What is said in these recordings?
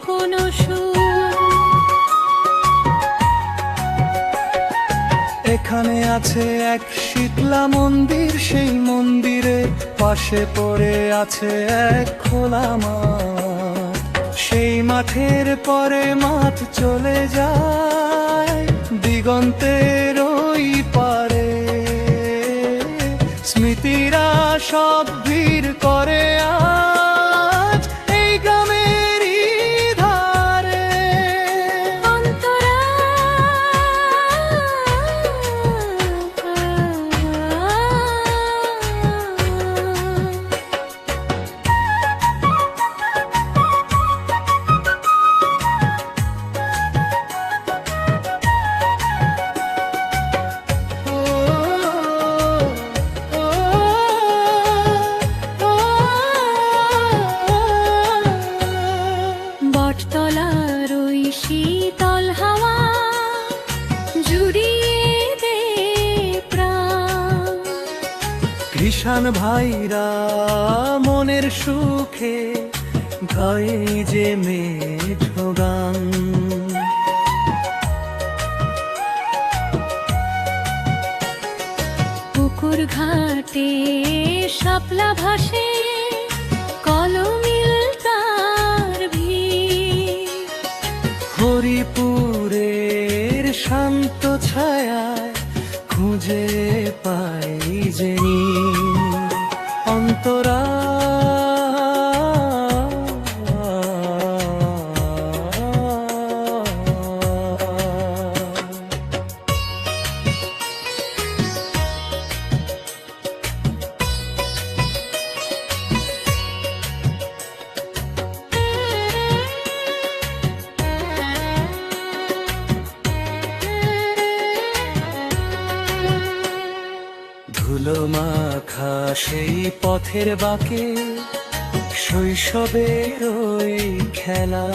কোনো সুর। এখানে আছে এক শীতলা মন্দির, সেই মন্দিরের পাশে পড়ে আছে এক খোলা মাঠ। সেই মাঠের পরে মাঠ চলে যায় দিগন্তের ওই পারে। স্মৃতিরা সব ভিড় করে আজ এই গ্রামেরই ধারে। অন্তরা বটতলার ওই শীতল হাওয়া জুড়িয়ে দে প্রাণ। কৃষাণ ভাইরা মনের সুখে গায়ে যে মেঠো গান। পুকুর ঘাটে শাপলা ভাসে কলমিল তার ভিড়। হরিপুরের শান্ত ছায়ায় খুঁজে পাই যে অন্তরা। ধুলো মাখা সেই পথের বাঁকে শৈশবের ওই খেলা।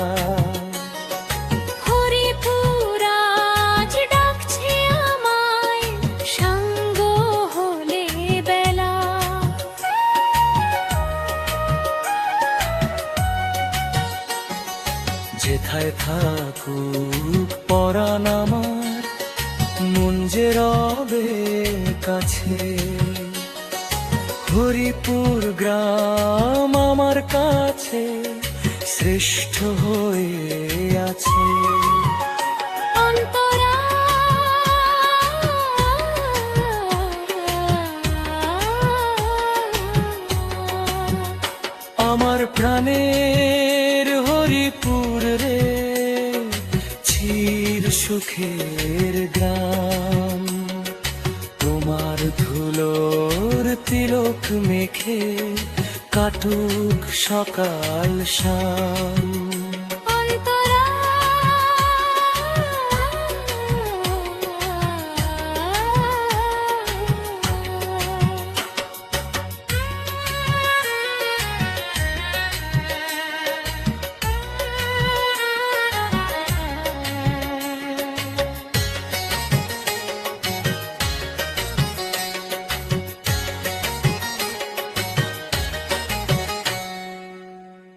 হরিপুর আজ ডাকছে আমায় সঙ্গ হলে বেলা। যেথায় থাকুক পরাণ আমার মন যে রবে কাছে। হরিপুর গ্রাম আমার কাছে শ্রেষ্ঠ হয়ে আছে। অন্তরা আমার প্রাণের হরিপুর রে, চির সুখের গ্রাম। তোমার ধুলোর তিলক মেখে কাটুক সকাল শাম।